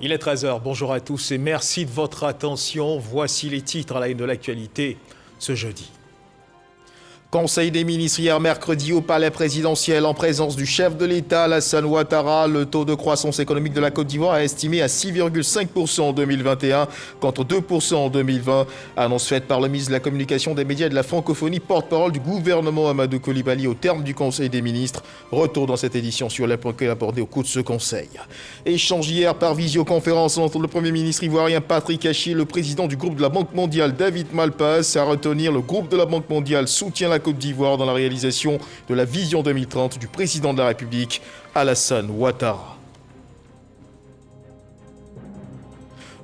Il est 13 h, bonjour à tous et merci de votre attention. Voici les titres à la une de l'actualité ce jeudi. Conseil des ministres hier mercredi au palais présidentiel en présence du chef de l'État, Alassane Ouattara. Le taux de croissance économique de la Côte d'Ivoire est estimé à 6,5% en 2021 contre 2% en 2020. Annonce faite par le ministre de la Communication, des médias et de la francophonie, porte-parole du gouvernement Amadou Coulibaly au terme du Conseil des ministres. Retour dans cette édition sur les points abordés au cours de ce Conseil. Échange hier par visioconférence entre le Premier ministre ivoirien Patrick Achier et le président du groupe de la Banque mondiale David Malpass. À retenir, le groupe de la Banque mondiale soutient la Côte d'Ivoire dans la réalisation de la vision 2030 du président de la République, Alassane Ouattara.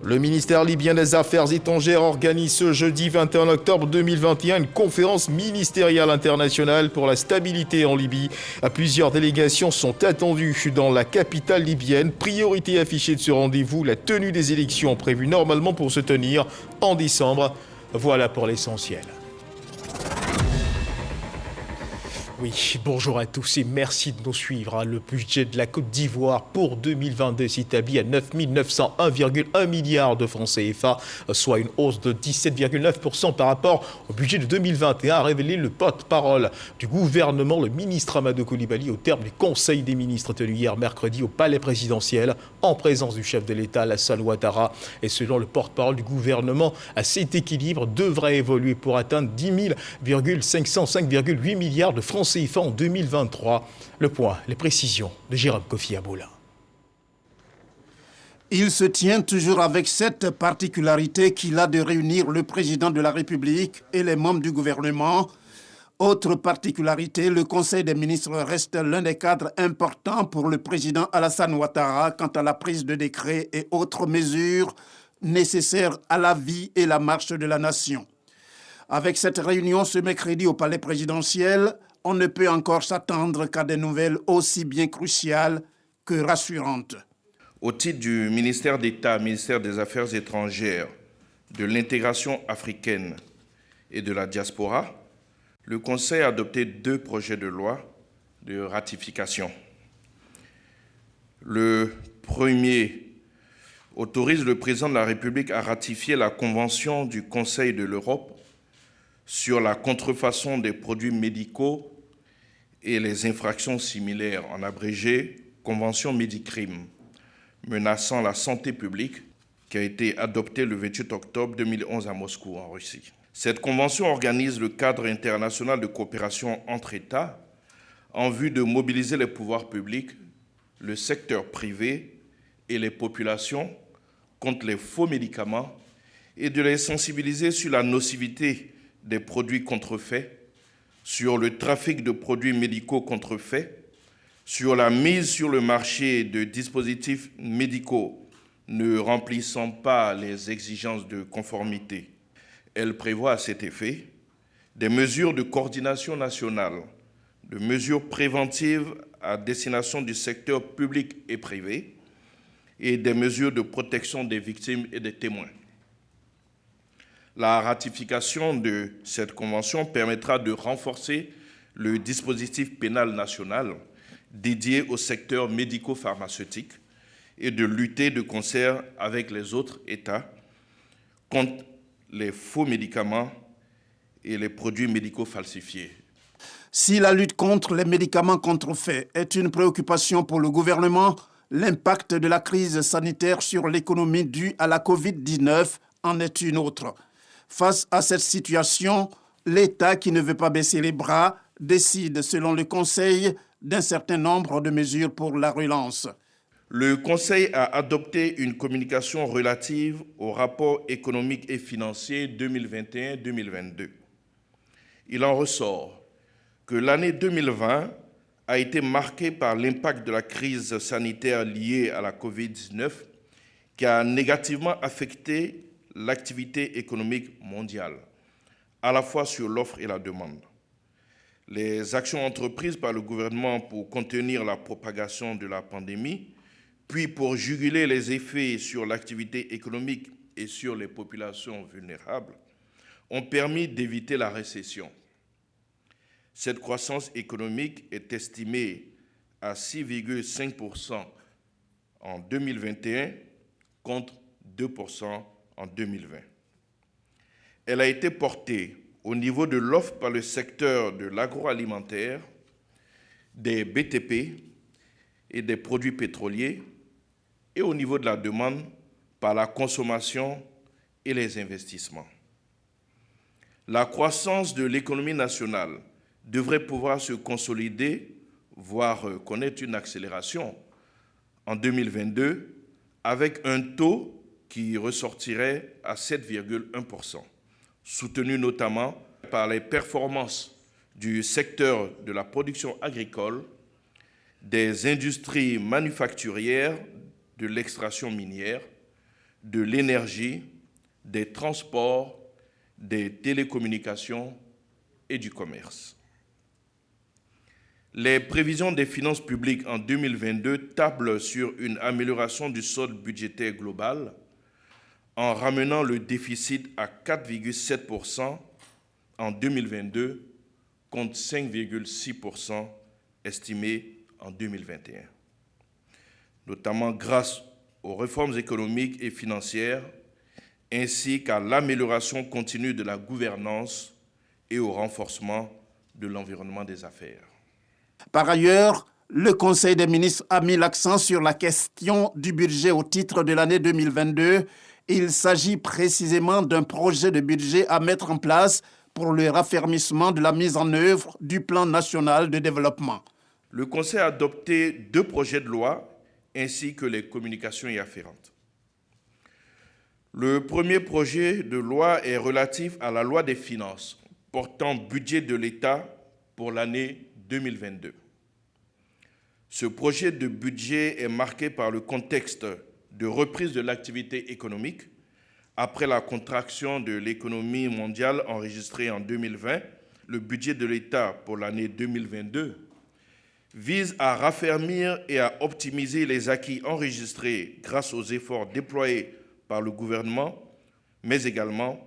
Le ministère libyen des Affaires étrangères organise ce jeudi 21 octobre 2021 une conférence ministérielle internationale pour la stabilité en Libye. Plusieurs délégations sont attendues dans la capitale libyenne. Priorité affichée de ce rendez-vous, la tenue des élections prévues normalement pour se tenir en décembre. Voilà pour l'essentiel. Oui, bonjour à tous et merci de nous suivre. Le budget de la Côte d'Ivoire pour 2022 s'établit à 9 901,1 milliards de francs CFA, soit une hausse de 17,9% par rapport au budget de 2021, a révélé le porte-parole du gouvernement, le ministre Amadou Coulibaly, au terme du Conseil des ministres tenu hier mercredi au palais présidentiel, en présence du chef de l'État, Alassane Ouattara. Et selon le porte-parole du gouvernement, cet équilibre devrait évoluer pour atteindre 10 505,8 milliards de francs CFA en 2023. Le point, les précisions de Jérôme Kofi Aboula. Il se tient toujours avec cette particularité qu'il a de réunir le président de la République et les membres du gouvernement. Autre particularité, le Conseil des ministres reste l'un des cadres importants pour le président Alassane Ouattara quant à la prise de décrets et autres mesures nécessaires à la vie et la marche de la nation. Avec cette réunion ce mercredi au palais présidentiel, on ne peut encore s'attendre qu'à des nouvelles aussi bien cruciales que rassurantes. Au titre du ministère d'État, ministère des Affaires étrangères, de l'intégration africaine et de la diaspora, le Conseil a adopté 2 projets de loi de ratification. Le premier autorise le président de la République à ratifier la Convention du Conseil de l'Europe sur la contrefaçon des produits médicaux et les infractions similaires, en abrégé, Convention Médicrime, menaçant la santé publique, qui a été adoptée le 28 octobre 2011 à Moscou, en Russie. Cette convention organise le cadre international de coopération entre États en vue de mobiliser les pouvoirs publics, le secteur privé et les populations contre les faux médicaments et de les sensibiliser sur la nocivité des produits contrefaits, sur le trafic de produits médicaux contrefaits, sur la mise sur le marché de dispositifs médicaux ne remplissant pas les exigences de conformité. Elle prévoit à cet effet des mesures de coordination nationale, de mesures préventives à destination du secteur public et privé et des mesures de protection des victimes et des témoins. La ratification de cette convention permettra de renforcer le dispositif pénal national dédié au secteur médico-pharmaceutique et de lutter de concert avec les autres États contre les faux médicaments et les produits médicaux falsifiés. Si la lutte contre les médicaments contrefaits est une préoccupation pour le gouvernement, l'impact de la crise sanitaire sur l'économie due à la Covid-19 en est une autre. Face à cette situation, l'État, qui ne veut pas baisser les bras, décide, selon le Conseil, d'un certain nombre de mesures pour la relance. Le Conseil a adopté une communication relative au rapport économique et financier 2021-2022. Il en ressort que l'année 2020 a été marquée par l'impact de la crise sanitaire liée à la Covid-19 qui a négativement affecté l'activité économique mondiale, à la fois sur l'offre et la demande. Les actions entreprises par le gouvernement pour contenir la propagation de la pandémie, puis pour juguler les effets sur l'activité économique et sur les populations vulnérables, ont permis d'éviter la récession. Cette croissance économique est estimée à 6,5% en 2021 contre 2% en 2020. Elle a été portée au niveau de l'offre par le secteur de l'agroalimentaire, des BTP et des produits pétroliers, et au niveau de la demande par la consommation et les investissements. La croissance de l'économie nationale devrait pouvoir se consolider, voire connaître une accélération en 2022, avec un taux qui ressortirait à 7,1%, soutenu notamment par les performances du secteur de la production agricole, des industries manufacturières, de l'extraction minière, de l'énergie, des transports, des télécommunications et du commerce. Les prévisions des finances publiques en 2022 tablent sur une amélioration du solde budgétaire global en ramenant le déficit à 4,7% en 2022 contre 5,6% estimé en 2021, notamment grâce aux réformes économiques et financières ainsi qu'à l'amélioration continue de la gouvernance et au renforcement de l'environnement des affaires. Par ailleurs, le Conseil des ministres a mis l'accent sur la question du budget au titre de l'année 2022. Il s'agit précisément d'un projet de budget à mettre en place pour le raffermissement de la mise en œuvre du plan national de développement. Le Conseil a adopté 2 projets de loi ainsi que les communications y afférentes. Le premier projet de loi est relatif à la loi des finances portant budget de l'État pour l'année 2022. Ce projet de budget est marqué par le contexte de reprise de l'activité économique après la contraction de l'économie mondiale enregistrée en 2020. Le budget de l'État pour l'année 2022 vise à raffermir et à optimiser les acquis enregistrés grâce aux efforts déployés par le gouvernement, mais également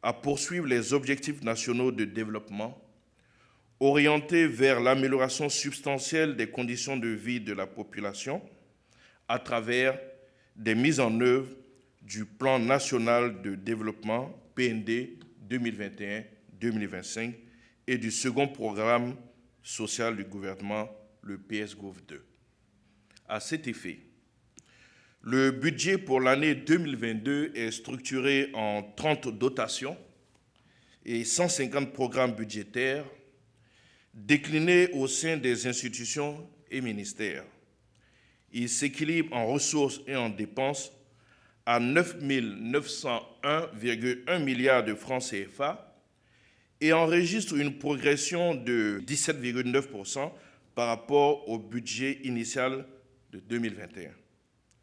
à poursuivre les objectifs nationaux de développement, orientés vers l'amélioration substantielle des conditions de vie de la population à travers des mises en œuvre du Plan national de développement PND 2021-2025 et du second programme social du gouvernement, le PS-Gouv2. À cet effet, le budget pour l'année 2022 est structuré en 30 dotations et 150 programmes budgétaires déclinés au sein des institutions et ministères. Il s'équilibre en ressources et en dépenses à 9 901,1 milliards de francs CFA et enregistre une progression de 17,9% par rapport au budget initial de 2021.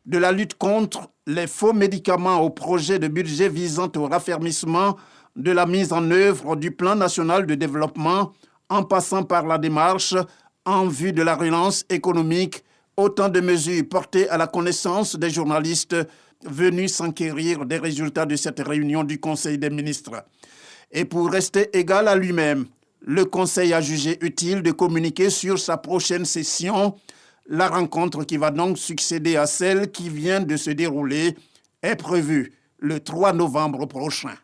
De la lutte contre les faux médicaments au projet de budget visant au raffermissement de la mise en œuvre du plan national de développement en passant par la démarche en vue de la relance économique, autant de mesures portées à la connaissance des journalistes venus s'enquérir des résultats de cette réunion du Conseil des ministres. Et pour rester égal à lui-même, le Conseil a jugé utile de communiquer sur sa prochaine session. La rencontre qui va donc succéder à celle qui vient de se dérouler est prévue le 3 novembre prochain.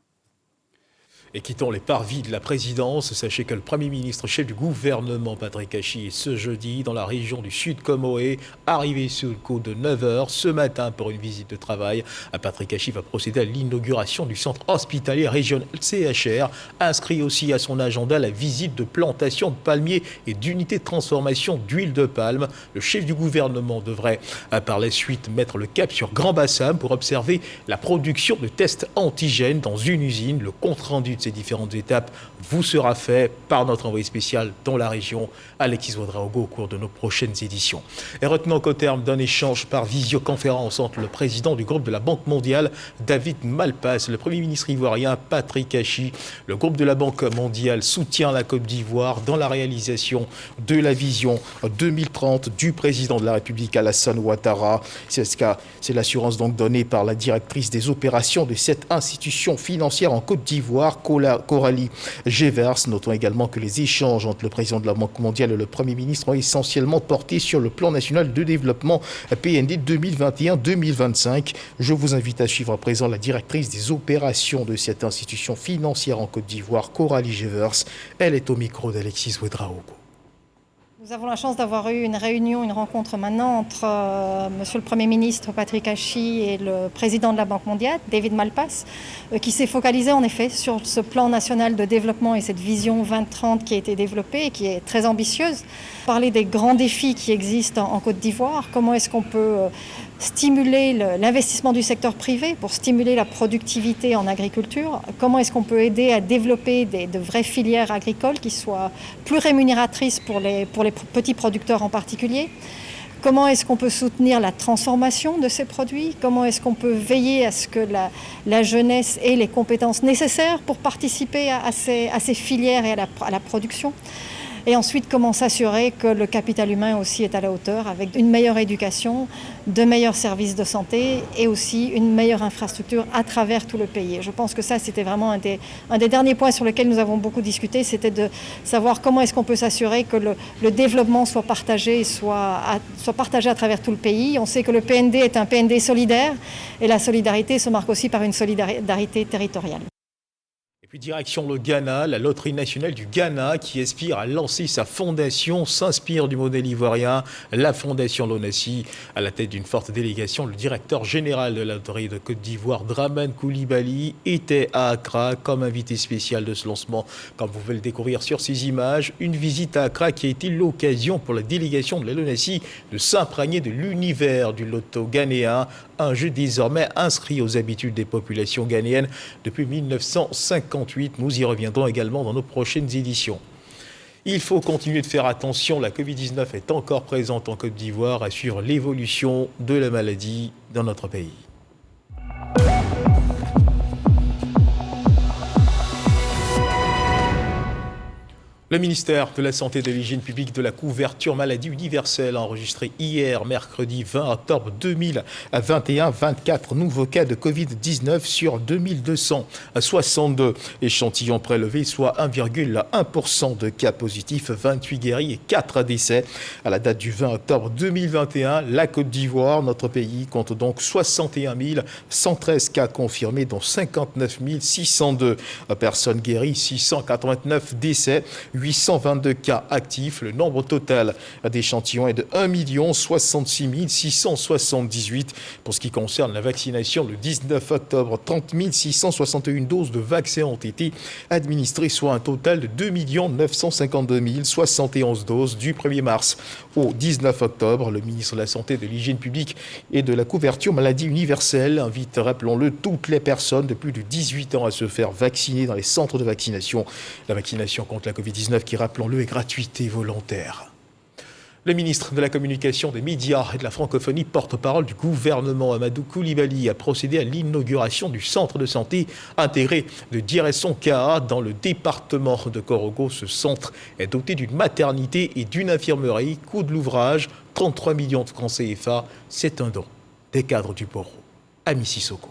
Et quittons les parvis de la présidence, sachez que le Premier ministre chef du gouvernement, Patrick Hachi, est ce jeudi dans la région du Sud Comoé, arrivé sur le coup de 9h ce matin pour une visite de travail. Patrick Hachi va procéder à l'inauguration du centre hospitalier régional CHR, inscrit aussi à son agenda la visite de plantations de palmiers et d'unités de transformation d'huile de palme. Le chef du gouvernement devrait par la suite mettre le cap sur Grand Bassam pour observer la production de tests antigènes dans une usine. Le compte-rendu de ces différentes étapes vous sera fait par notre envoyé spécial dans la région, Alexis Ouedraogo, au cours de nos prochaines éditions. Et retenons qu'au terme d'un échange par visioconférence entre le président du groupe de la Banque mondiale, David Malpass, le Premier ministre ivoirien, Patrick Hachi, le groupe de la Banque mondiale soutient la Côte d'Ivoire dans la réalisation de la vision 2030 du président de la République, Alassane Ouattara. C'est l'assurance donc donnée par la directrice des opérations de cette institution financière en Côte d'Ivoire, Coralie Gevers. Notons également que les échanges entre le président de la Banque mondiale et le Premier ministre ont essentiellement porté sur le plan national de développement PND 2021-2025. Je vous invite à suivre à présent la directrice des opérations de cette institution financière en Côte d'Ivoire, Coralie Gevers. Elle est au micro d'Alexis Ouedraogo. Nous avons la chance d'avoir eu une réunion, une rencontre maintenant entre Monsieur le Premier ministre Patrick Hachi et le président de la Banque mondiale, David Malpass, qui s'est focalisé en effet sur ce plan national de développement et cette vision 2030 qui a été développée et qui est très ambitieuse. Parler des grands défis qui existent en Côte d'Ivoire, comment est-ce qu'on peut stimuler l'investissement du secteur privé pour stimuler la productivité en agriculture, comment est-ce qu'on peut aider à développer de vraies filières agricoles qui soient plus rémunératrices pour les petits producteurs en particulier. Comment est-ce qu'on peut soutenir la transformation de ces produits? Comment est-ce qu'on peut veiller à ce que la jeunesse ait les compétences nécessaires pour participer à ces filières et à la production? Et ensuite, comment s'assurer que le capital humain aussi est à la hauteur avec une meilleure éducation, de meilleurs services de santé et aussi une meilleure infrastructure à travers tout le pays. Et je pense que ça, c'était vraiment un des derniers points sur lesquels nous avons beaucoup discuté, c'était de savoir comment est-ce qu'on peut s'assurer que le développement soit partagé à travers tout le pays. On sait que le PND est un PND solidaire et la solidarité se marque aussi par une solidarité territoriale. Et puis direction le Ghana, la Loterie nationale du Ghana qui aspire à lancer sa fondation, s'inspire du modèle ivoirien, la fondation Lonassi. À la tête d'une forte délégation, le directeur général de la Loterie de Côte d'Ivoire, Dramane Coulibaly, était à Accra comme invité spécial de ce lancement. Comme vous pouvez le découvrir sur ces images, une visite à Accra qui a été l'occasion pour la délégation de la Lonassi de s'imprégner de l'univers du loto ghanéen, un jeu désormais inscrit aux habitudes des populations ghanéennes depuis 1958. Nous y reviendrons également dans nos prochaines éditions. Il faut continuer de faire attention, la Covid-19 est encore présente en Côte d'Ivoire, à suivre l'évolution de la maladie dans notre pays. Le ministère de la Santé et de l'Hygiène publique de la couverture maladie universelle a enregistré hier, mercredi 20 octobre 2021, 24 nouveaux cas de Covid-19 sur 2262 échantillons prélevés, soit 1,1% de cas positifs, 28 guéris et 4 décès. À la date du 20 octobre 2021, la Côte d'Ivoire, notre pays, compte donc 61 113 cas confirmés, dont 59 602 personnes guéries, 689 décès, 822 cas actifs. Le nombre total d'échantillons est de 1 066 678. Pour ce qui concerne la vaccination, le 19 octobre, 30 661 doses de vaccins ont été administrées, soit un total de 2 952 071 doses du 1er mars au 19 octobre. Le ministre de la Santé, de l'Hygiène publique et de la couverture maladie universelle invite, rappelons-le, toutes les personnes de plus de 18 ans à se faire vacciner dans les centres de vaccination. La vaccination contre la Covid-19 qui, rappelons-le, est gratuite et volontaire. Le ministre de la Communication, des Médias et de la Francophonie, porte-parole du gouvernement, Amadou Coulibaly, a procédé à l'inauguration du centre de santé intégré de Dieresson-Kaha dans le département de Korogo. Ce centre est doté d'une maternité et d'une infirmerie. Coût de l'ouvrage, 33 millions de francs CFA. C'est un don des cadres du Poro. Ami Sissoko.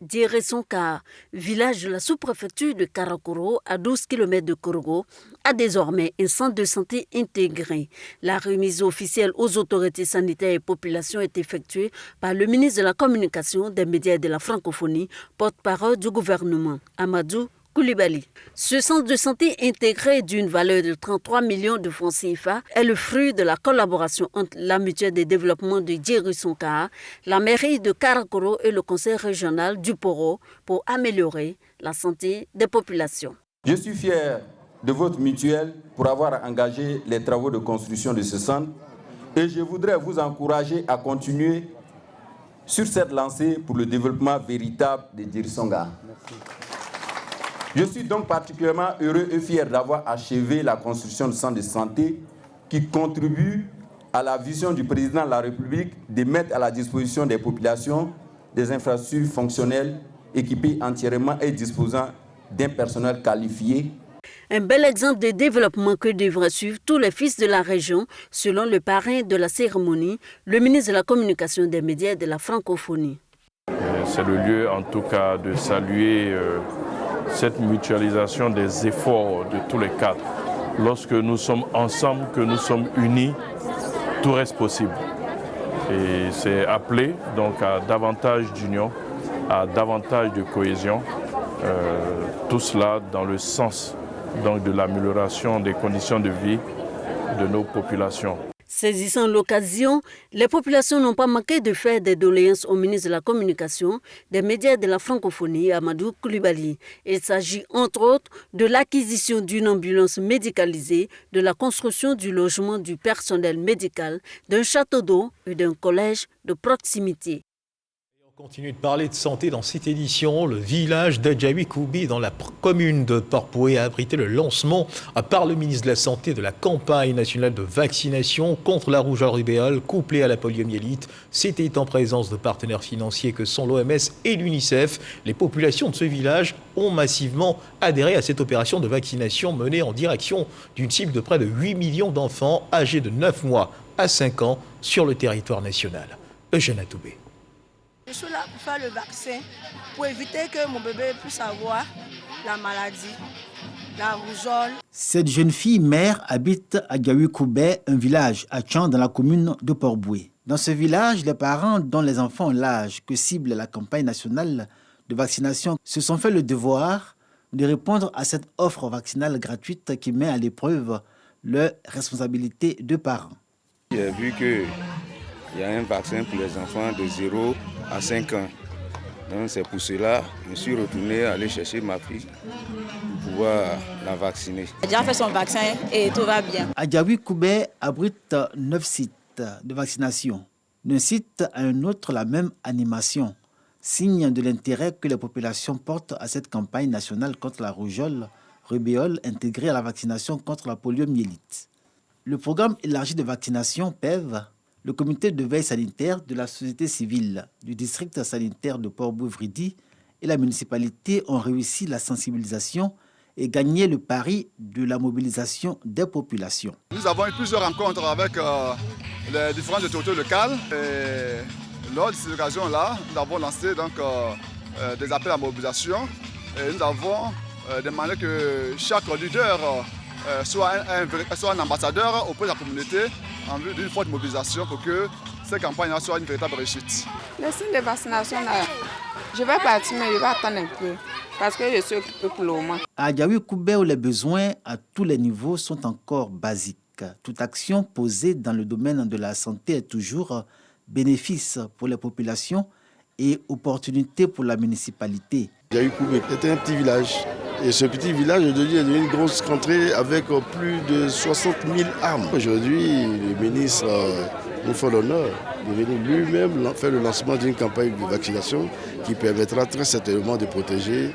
Dieresson-Kaha, village de la sous-préfecture de Karakoro, à 12 km de Korogo, a désormais un centre de santé intégré. La remise officielle aux autorités sanitaires et populations est effectuée par le ministre de la Communication, des Médias et de la Francophonie, porte-parole du gouvernement, Amadou Coulibaly. Ce centre de santé intégré d'une valeur de 33 millions de francs CFA est le fruit de la collaboration entre la mutuelle de développement de Dieresson-Kaha, la mairie de Karakoro et le conseil régional du Poro pour améliorer la santé des populations. Je suis fier de votre mutuelle pour avoir engagé les travaux de construction de ce centre et je voudrais vous encourager à continuer sur cette lancée pour le développement véritable de Dieresson-Kaha. Je suis donc particulièrement heureux et fier d'avoir achevé la construction du centre de santé qui contribue à la vision du président de la République de mettre à la disposition des populations des infrastructures fonctionnelles équipées entièrement et disposant d'un personnel qualifié. Un bel exemple de développement que devraient suivre tous les fils de la région, selon le parrain de la cérémonie, le ministre de la Communication, des Médias et de la Francophonie. C'est le lieu en tout cas de saluer cette mutualisation des efforts de tous les cadres. Lorsque nous sommes ensemble, que nous sommes unis, tout reste possible. Et c'est appelé donc à davantage d'union, à davantage de cohésion, tout cela dans le sens donc, de l'amélioration des conditions de vie de nos populations. Saisissant l'occasion, les populations n'ont pas manqué de faire des doléances au ministre de la Communication, des médias et de la francophonie, Amadou Coulibaly. Il s'agit entre autres de l'acquisition d'une ambulance médicalisée, de la construction du logement du personnel médical, d'un château d'eau et d'un collège de proximité. On continue de parler de santé dans cette édition. Le village d'Adjaoui Koubi dans la commune de Port-Boué a abrité le lancement par le ministre de la Santé de la campagne nationale de vaccination contre la rougeole rubéole couplée à la poliomyélite. C'était en présence de partenaires financiers que sont l'OMS et l'UNICEF. Les populations de ce village ont massivement adhéré à cette opération de vaccination menée en direction d'une cible de près de 8 millions d'enfants âgés de 9 mois à 5 ans sur le territoire national. Eugène Atoubé. Je suis là pour faire le vaccin, pour éviter que mon bébé puisse avoir la maladie, la rougeole. Cette jeune fille mère habite à Adjaoui-Koubi, un village à Tchan dans la commune de Port-Boué. Dans ce village, les parents dont les enfants ont l'âge que cible la campagne nationale de vaccination se sont fait le devoir de répondre à cette offre vaccinale gratuite qui met à l'épreuve leur responsabilité de parents. J'ai vu qu'il y a un vaccin pour les enfants de 0 à 5 ans. Donc c'est pour cela que je suis retourné aller chercher ma fille pour pouvoir la vacciner. Elle a déjà fait son vaccin et tout va bien. Adjaoui-Koubi abrite 9 sites de vaccination. D'un site à un autre, la même animation. Signe de l'intérêt que les populations portent à cette campagne nationale contre la rougeole rubéole intégrée à la vaccination contre la poliomyélite. Le programme élargi de vaccination PEV, le comité de veille sanitaire de la société civile du district sanitaire de Port-Boué-Vridi et la municipalité ont réussi la sensibilisation et gagné le pari de la mobilisation des populations. Nous avons eu plusieurs rencontres avec les différentes autorités locales. Et lors de ces occasions-là, nous avons lancé donc, des appels à mobilisation. Et nous avons demandé que chaque leader soit un ambassadeur auprès de la communauté en vue d'une forte mobilisation pour que cette campagne soit une véritable réussite. Le signe de vaccination, là, je vais partir, mais je vais attendre un peu parce que je suis occupée pour le moment. À Adjaoui-Koubi, où les besoins à tous les niveaux sont encore basiques, toute action posée dans le domaine de la santé est toujours bénéfice pour les populations et opportunité pour la municipalité. Adjaoui-Koubi était un petit village. Et ce petit village est devenu une grosse contrée avec plus de 60 000 âmes. Aujourd'hui, le ministre nous fait l'honneur de venir lui-même faire le lancement d'une campagne de vaccination qui permettra très certainement de protéger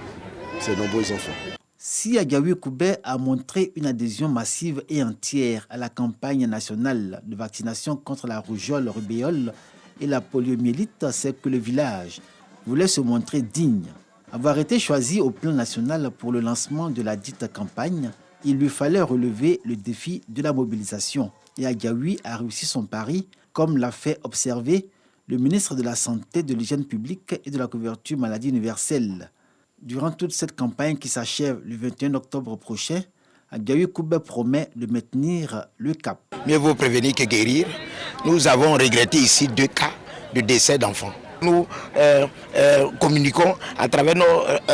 ces nombreux enfants. Si Adjaoui-Koubi a montré une adhésion massive et entière à la campagne nationale de vaccination contre la rougeole rubéole et la poliomyélite, c'est que le village voulait se montrer digne. Avoir été choisi au plan national pour le lancement de la dite campagne, il lui fallait relever le défi de la mobilisation. Et Adjaoui a réussi son pari, comme l'a fait observer le ministre de la Santé, de l'Hygiène publique et de la couverture maladie universelle. Durant toute cette campagne qui s'achève le 21 octobre prochain, Adjaoui-Koubi promet de maintenir le cap. Mieux vaut prévenir que guérir. Nous avons regretté ici 2 cas de décès d'enfants. Nous communiquons à travers nos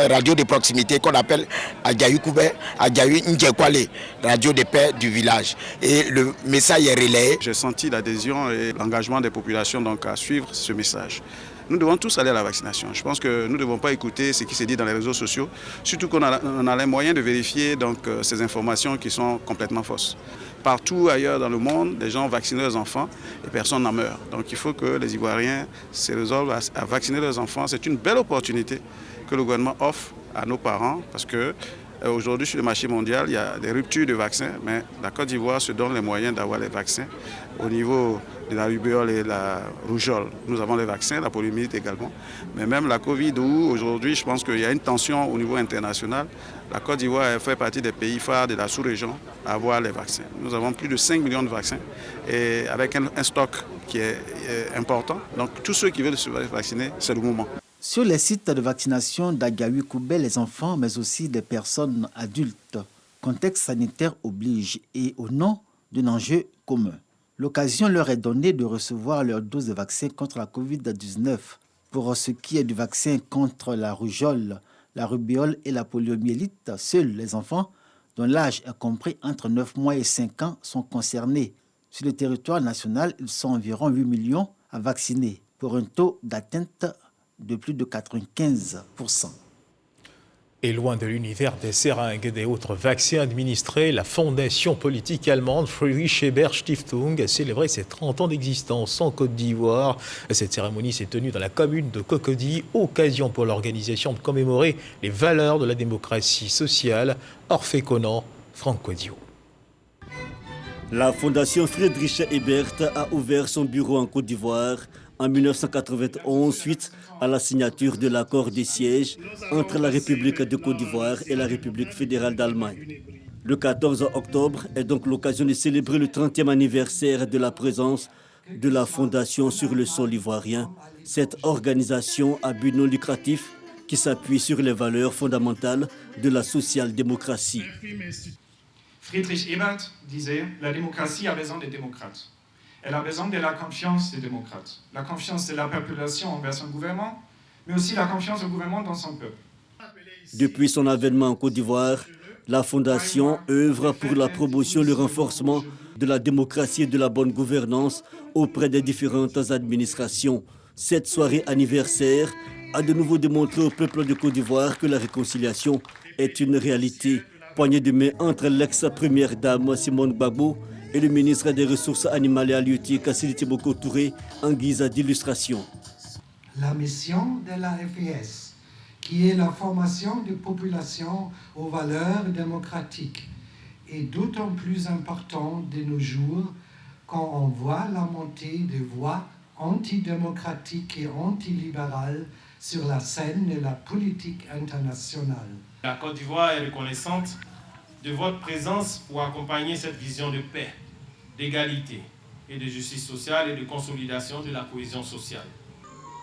radios de proximité qu'on appelle Adjaoui-Koubi, Adjaoui-Ndjekwale, radio de paix du village. Et le message est relayé. J'ai senti l'adhésion et l'engagement des populations donc, à suivre ce message. Nous devons tous aller à la vaccination. Je pense que nous ne devons pas écouter ce qui se dit dans les réseaux sociaux, surtout qu'on a les moyens de vérifier donc, ces informations qui sont complètement fausses. Partout ailleurs dans le monde, les gens vaccinent leurs enfants et personne n'en meurt. Donc il faut que les Ivoiriens se résolvent à vacciner leurs enfants. C'est une belle opportunité que le gouvernement offre à nos parents parce que aujourd'hui sur le marché mondial, il y a des ruptures de vaccins, mais la Côte d'Ivoire se donne les moyens d'avoir les vaccins au niveau de la rubéole et la rougeole. Nous avons les vaccins, la poliomyélite également, mais même la Covid où aujourd'hui je pense qu'il y a une tension au niveau international. La Côte d'Ivoire fait partie des pays phares de la sous-région à avoir les vaccins. Nous avons plus de 5 millions de vaccins et avec un stock qui est important. Donc tous ceux qui veulent se vacciner, c'est le moment. Sur les sites de vaccination d'Agayoukoubé, les enfants, mais aussi des personnes adultes, contexte sanitaire oblige et au nom d'un enjeu commun. L'occasion leur est donnée de recevoir leur dose de vaccin contre la Covid-19. Pour ce qui est du vaccin contre la rougeole, la rubéole et la poliomyélite, seuls les enfants dont l'âge est compris entre 9 mois et 5 ans sont concernés. Sur le territoire national, ils sont environ 8 millions à vacciner pour un taux d'atteinte de plus de 95%. Et loin de l'univers des seringues et des autres vaccins administrés, la fondation politique allemande Friedrich Ebert Stiftung a célébré ses 30 ans d'existence en Côte d'Ivoire. Cette cérémonie s'est tenue dans la commune de Cocody, occasion pour l'organisation de commémorer les valeurs de la démocratie sociale. Orphée Conan, Franck Codio. La fondation Friedrich Ebert a ouvert son bureau en Côte d'Ivoire en 1991 suite à la signature de l'accord de siège entre la République de Côte d'Ivoire et la République fédérale d'Allemagne. Le 14 octobre est donc l'occasion de célébrer le 30e anniversaire de la présence de la fondation sur le sol ivoirien. Cette organisation à but non lucratif qui s'appuie sur les valeurs fondamentales de la social-démocratie. Friedrich Ebert disait « La démocratie a besoin des démocrates. Elle a besoin de la confiance des démocrates. La confiance de la population envers son gouvernement, mais aussi la confiance au gouvernement dans son peuple. » Depuis son avènement en Côte d'Ivoire, la Fondation œuvre pour la promotion et le renforcement de la démocratie et de la bonne gouvernance auprès des différentes administrations. Cette soirée anniversaire a de nouveau démontré au peuple de Côte d'Ivoire que la réconciliation est une réalité. Poignée de main entre l'ex-première dame Simone Gbagbo et le ministre des Ressources animales et halieutiques Sidiki Boko Touré en guise d'illustration. La mission de la FES, qui est la formation des populations aux valeurs démocratiques, est d'autant plus importante de nos jours quand on voit la montée des voix antidémocratiques et antilibérales sur la scène de la politique internationale. La Côte d'Ivoire est reconnaissante de votre présence pour accompagner cette vision de paix, d'égalité et de justice sociale et de consolidation de la cohésion sociale.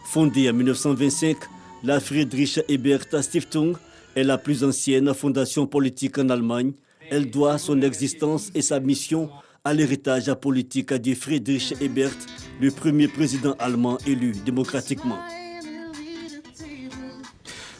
Fondée en 1925, la Friedrich Ebert Stiftung est la plus ancienne fondation politique en Allemagne. Elle doit son existence et sa mission à l'héritage politique de Friedrich Ebert, le premier président allemand élu démocratiquement.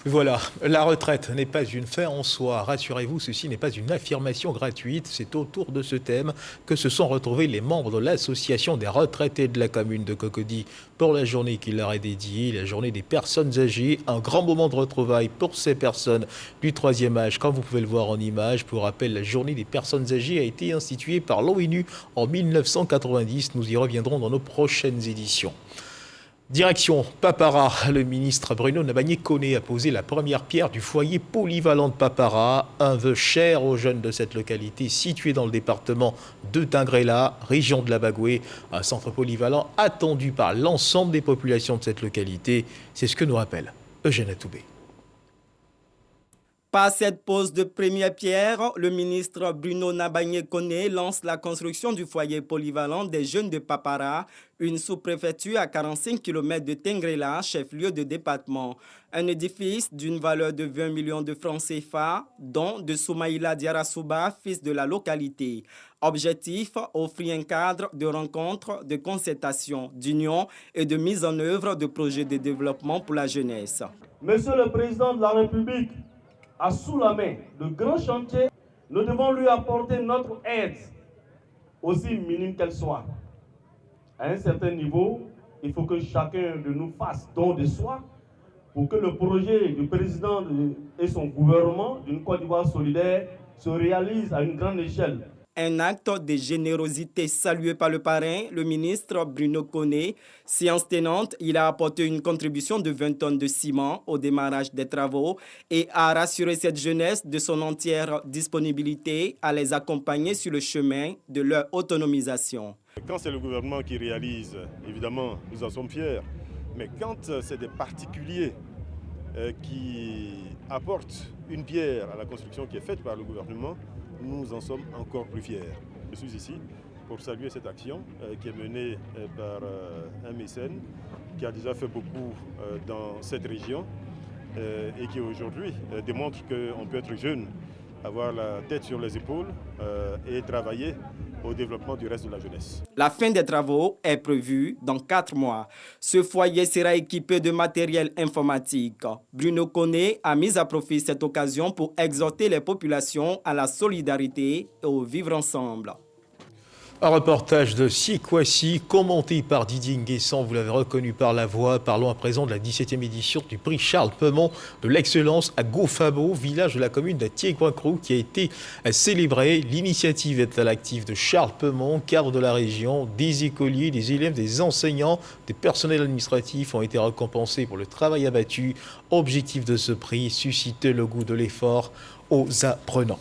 Voilà, la retraite n'est pas une fin en soi. Rassurez-vous, ceci n'est pas une affirmation gratuite. C'est autour de ce thème que se sont retrouvés les membres de l'association des retraités de la commune de Cocody pour la journée qui leur est dédiée, la journée des personnes âgées. Un grand moment de retrouvailles pour ces personnes du troisième âge, comme vous pouvez le voir en image. Pour rappel, la journée des personnes âgées a été instituée par l'ONU en 1990. Nous y reviendrons dans nos prochaines éditions. Direction Papara, le ministre Bruno Nabagné-Koné a posé la première pierre du foyer polyvalent de Papara, un vœu cher aux jeunes de cette localité située dans le département de Tingrela, région de la Bagoué, un centre polyvalent attendu par l'ensemble des populations de cette localité. C'est ce que nous rappelle Eugène Atoubé. Par cette pose de première pierre, le ministre Bruno Nabagné-Koné lance la construction du foyer polyvalent des jeunes de Papara, une sous-préfecture à 45 km de Tingrela, chef-lieu de département. Un édifice d'une valeur de 20 millions de francs CFA, dont de Soumaïla Diarasouba, fils de la localité. Objectif, offrir un cadre de rencontre, de concertation, d'union et de mise en œuvre de projets de développement pour la jeunesse. Monsieur le Président de la République a sous la main de grands chantiers, nous devons lui apporter notre aide, aussi minime qu'elle soit. À un certain niveau, il faut que chacun de nous fasse don de soi pour que le projet du président et son gouvernement d'une Côte d'Ivoire solidaire se réalise à une grande échelle. Un acte de générosité salué par le parrain, le ministre Bruno Koné. Séance tenante, il a apporté une contribution de 20 tonnes de ciment au démarrage des travaux et a rassuré cette jeunesse de son entière disponibilité à les accompagner sur le chemin de leur autonomisation. Quand c'est le gouvernement qui réalise, évidemment, nous en sommes fiers. Mais quand c'est des particuliers qui apportent une pierre à la construction qui est faite par le gouvernement, nous en sommes encore plus fiers. Je suis ici pour saluer cette action qui est menée par un mécène qui a déjà fait beaucoup dans cette région et qui aujourd'hui démontre qu'on peut être jeune, avoir la tête sur les épaules et travailler au développement du reste de la jeunesse. La fin des travaux est prévue dans 4 mois. Ce foyer sera équipé de matériel informatique. Bruno Koné a mis à profit cette occasion pour exhorter les populations à la solidarité et au vivre ensemble. Un reportage de Sikwasi, commenté par Didier Nguessan, vous l'avez reconnu par la voix. Parlons à présent de la 17e édition du prix Charles Peumont de l'excellence à Gofabo, village de la commune de Tiekouakrou, qui a été célébré. L'initiative est à l'actif de Charles Peumont, cadre de la région. Des écoliers, des élèves, des enseignants, des personnels administratifs ont été récompensés pour le travail abattu. Objectif de ce prix, susciter le goût de l'effort aux apprenants.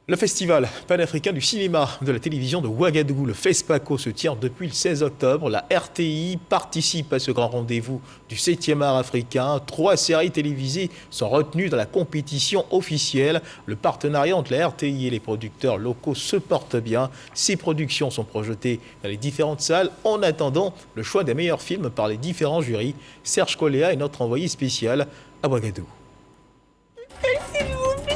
Le festival panafricain du cinéma de la télévision de Ouagadougou, le FESPACO, se tient depuis le 16 octobre. La RTI participe à ce grand rendez-vous du 7e art africain. 3 séries télévisées sont retenues dans la compétition officielle. Le partenariat entre la RTI et les producteurs locaux se porte bien. Ces productions sont projetées dans les différentes salles en attendant le choix des meilleurs films par les différents jurys. Serge Coléa est notre envoyé spécial à Ouagadougou. S'il vous plaît.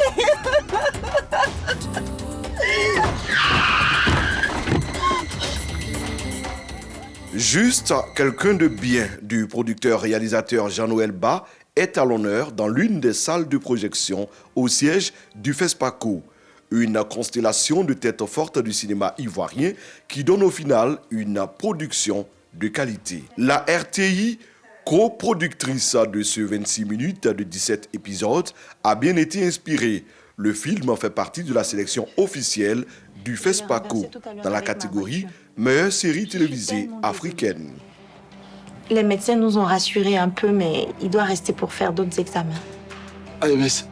Juste quelqu'un de bien du producteur-réalisateur Jean-Noël Bas est à l'honneur dans l'une des salles de projection au siège du FESPACO. Une constellation de têtes fortes du cinéma ivoirien qui donne au final une production de qualité. La RTI, coproductrice de ce 26 minutes de 17 épisodes, a bien été inspirée. Le film fait partie de la sélection officielle du FESPACO dans la catégorie meilleure série télévisée africaine. Les médecins nous ont rassurés un peu, mais il doit rester pour faire d'autres examens. Allez, Mess,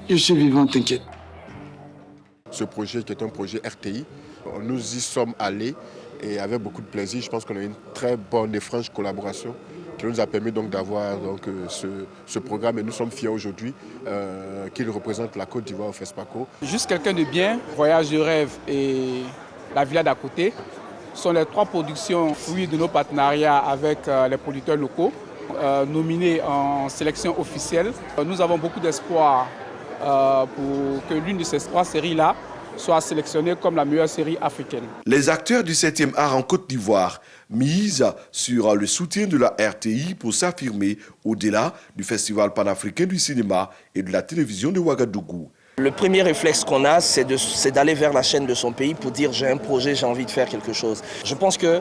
je suis vivant, t'inquiète. Ce projet qui est un projet RTI, nous y sommes allés et avec beaucoup de plaisir. Je pense qu'on a une très bonne et franche collaboration qui nous a permis donc d'avoir ce programme, et nous sommes fiers aujourd'hui qu'il représente la Côte d'Ivoire au FESPACO. Juste quelqu'un de bien, Voyage de rêve et La Villa d'à côté sont les 3 productions fruits de nos partenariats avec les producteurs locaux, nominés en sélection officielle. Nous avons beaucoup d'espoir pour que l'une de ces 3 séries-là soit sélectionnée comme la meilleure série africaine. Les acteurs du 7e art en Côte d'Ivoire misent sur le soutien de la RTI pour s'affirmer au-delà du Festival panafricain du cinéma et de la télévision de Ouagadougou. Le premier réflexe qu'on a, c'est d'aller vers la chaîne de son pays pour dire j'ai un projet, j'ai envie de faire quelque chose. Je pense que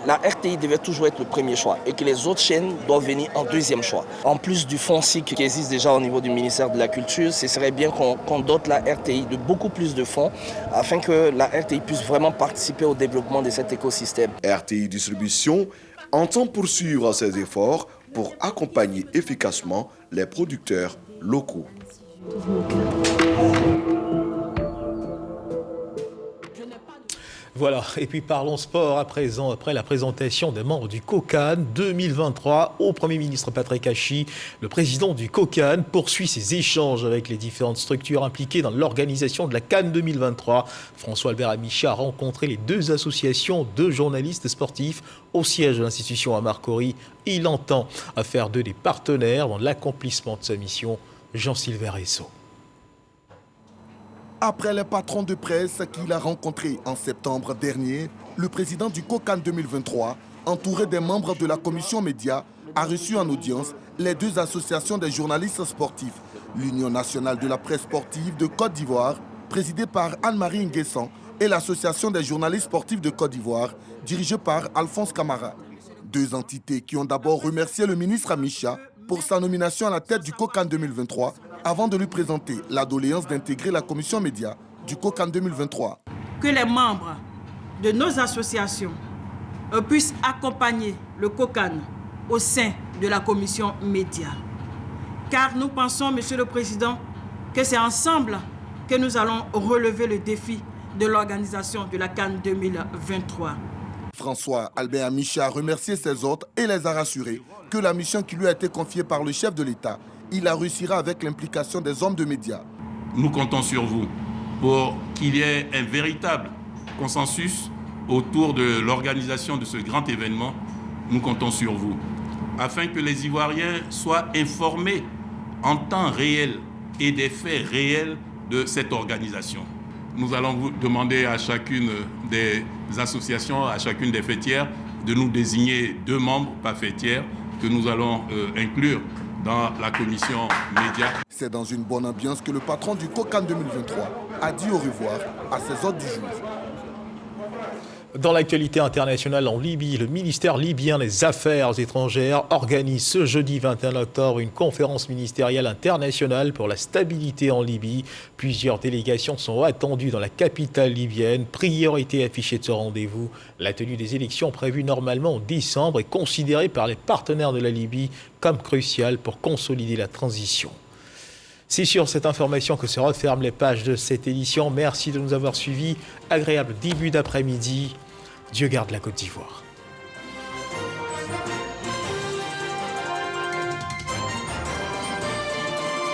la RTI devait toujours être le premier choix et que les autres chaînes doivent venir en deuxième choix. En plus du fonds SIC qui existe déjà au niveau du ministère de la Culture, ce serait bien qu'on dote la RTI de beaucoup plus de fonds afin que la RTI puisse vraiment participer au développement de cet écosystème. RTI Distribution entend poursuivre ses efforts pour accompagner efficacement les producteurs locaux. Voilà, et puis parlons sport à présent, après la présentation des membres du COCAN 2023 au Premier ministre Patrick Hachi. Le président du COCAN poursuit ses échanges avec les différentes structures impliquées dans l'organisation de la CAN 2023. François-Albert Amicha a rencontré les 2 associations de journalistes sportifs au siège de l'institution à Marcory. Il entend faire d'eux des partenaires dans l'accomplissement de sa mission. Jean-Sylvain Esso. Après les patrons de presse qu'il a rencontrés en septembre dernier, le président du COCAN 2023, entouré des membres de la commission média, a reçu en audience les 2 associations des journalistes sportifs, l'Union nationale de la presse sportive de Côte d'Ivoire, présidée par Anne-Marie Nguessan, et l'Association des journalistes sportifs de Côte d'Ivoire, dirigée par Alphonse Camara. 2 entités qui ont d'abord remercié le ministre Amicha pour sa nomination à la tête du COCAN 2023, avant de lui présenter la doléance d'intégrer la commission média du COCAN 2023. Que les membres de nos associations puissent accompagner le COCAN au sein de la commission média. Car nous pensons, Monsieur le Président, que c'est ensemble que nous allons relever le défi de l'organisation de la CAN 2023. François-Albert Amicha a remercié ses hôtes et les a rassurés que la mission qui lui a été confiée par le chef de l'État, il la réussira avec l'implication des hommes de médias. Nous comptons sur vous pour qu'il y ait un véritable consensus autour de l'organisation de ce grand événement nous comptons sur vous, afin que les Ivoiriens soient informés en temps réel et des faits réels de cette organisation. Nous allons vous demander à chacune des associations, à chacune des fêtières, de nous désigner 2 membres par fêtière que nous allons inclure dans la commission média. C'est dans une bonne ambiance que le patron du COCAN 2023 a dit au revoir à ses hôtes du jour. Dans l'actualité internationale en Libye, le ministère libyen des Affaires étrangères organise ce jeudi 21 octobre une conférence ministérielle internationale pour la stabilité en Libye. Plusieurs délégations sont attendues dans la capitale libyenne. Priorité affichée de ce rendez-vous, la tenue des élections prévues normalement en décembre est considérée par les partenaires de la Libye comme cruciale pour consolider la transition. C'est sur cette information que se referment les pages de cette édition. Merci de nous avoir suivis. Agréable début d'après-midi. Dieu garde la Côte d'Ivoire.